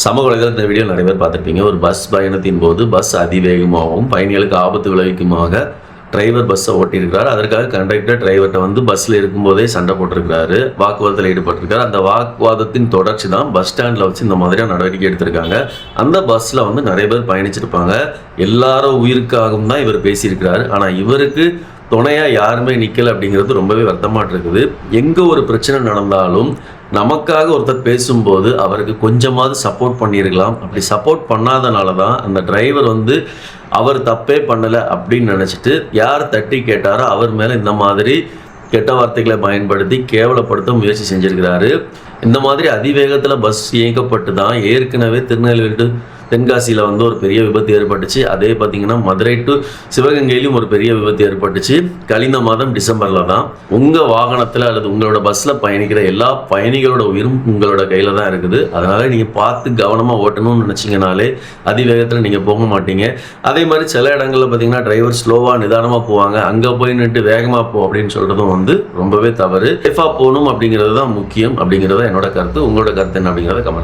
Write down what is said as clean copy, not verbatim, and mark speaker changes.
Speaker 1: சமூக வலைதள வீடியோ நிறைய பேர் பார்த்துருப்பீங்க. ஒரு பஸ் பயணத்தின் போது பஸ் அதிவேகமாகவும் பயணிகளுக்கு ஆபத்து விளைவிக்குமாக டிரைவர் பஸ்ஸை ஓட்டியிருக்கிறார். அதற்காக கண்டக்டர் டிரைவர்கிட்ட வந்து பஸ்ஸில் இருக்கும்போதே சண்டை போட்டிருக்கிறாரு, வாக்குவாதத்தில் ஈடுபட்டிருக்காரு. அந்த வாக்குவாதத்தின் தொடர்ச்சி தான் பஸ் ஸ்டாண்டில் வச்சு இந்த மாதிரியான நடவடிக்கை எடுத்திருக்காங்க. அந்த பஸ்ஸில் வந்து நிறைய பேர் பயணிச்சிருப்பாங்க. எல்லாரும் உயிருக்காகவும் தான் இவர் பேசியிருக்கிறாரு. ஆனால் இவருக்கு துணையாக யாருமே நிற்கலை அப்படிங்கிறது ரொம்பவே வருத்தமாக இருக்குது. எங்கே ஒரு பிரச்சனை நடந்தாலும் நமக்காக ஒருத்தர் பேசும்போது அவருக்கு கொஞ்சமாவது சப்போர்ட் பண்ணியிருக்கலாம். அப்படி சப்போர்ட் பண்ணாதனால தான் அந்த டிரைவர் வந்து அவர் தப்பே பண்ணலை அப்படின்னு நினச்சிட்டு யார் தட்டி கேட்டாரோ அவர் மேலே இந்த மாதிரி கெட்ட வார்த்தைகளை பயன்படுத்தி கேவலப்படுத்த முயற்சி செஞ்சுருக்கிறாரு. இந்த மாதிரி அதிவேகத்தில் பஸ் இயக்கப்பட்டு தான் ஏற்கனவே திருநெல்வேலி டு தென்காசியில் வந்து ஒரு பெரிய விபத்து ஏற்பட்டுச்சு. அதே பார்த்திங்கன்னா மதுரை டு சிவகங்கையிலும் ஒரு பெரிய விபத்து ஏற்பட்டுச்சு. கழிந்த மாதம் டிசம்பரில் தான். உங்கள் வாகனத்தில் அல்லது உங்களோட பஸ்ஸில் பயணிக்கிற எல்லா பயணிகளோட உயிரும் உங்களோட கையில் தான் இருக்குது. அதனால் நீங்கள் பார்த்து கவனமாக ஓட்டணும்னு நினச்சிங்கனாலே அதிவேகத்தில் நீங்கள் போக மாட்டீங்க. அதே மாதிரி சில இடங்களில் பார்த்திங்கன்னா டிரைவர் ஸ்லோவாக நிதானமாக போவாங்க. அங்கே போய் நின்று வேகமாக போ அப்படின்னு சொல்கிறதும் வந்து ரொம்பவே தவறு. சேஃபாக போகணும் அப்படிங்கிறது தான் முக்கியம் அப்படிங்கிறத என்னோட கருத்து. உங்களோட கருத்து என்ன அப்படிங்கிறத கமெண்ட்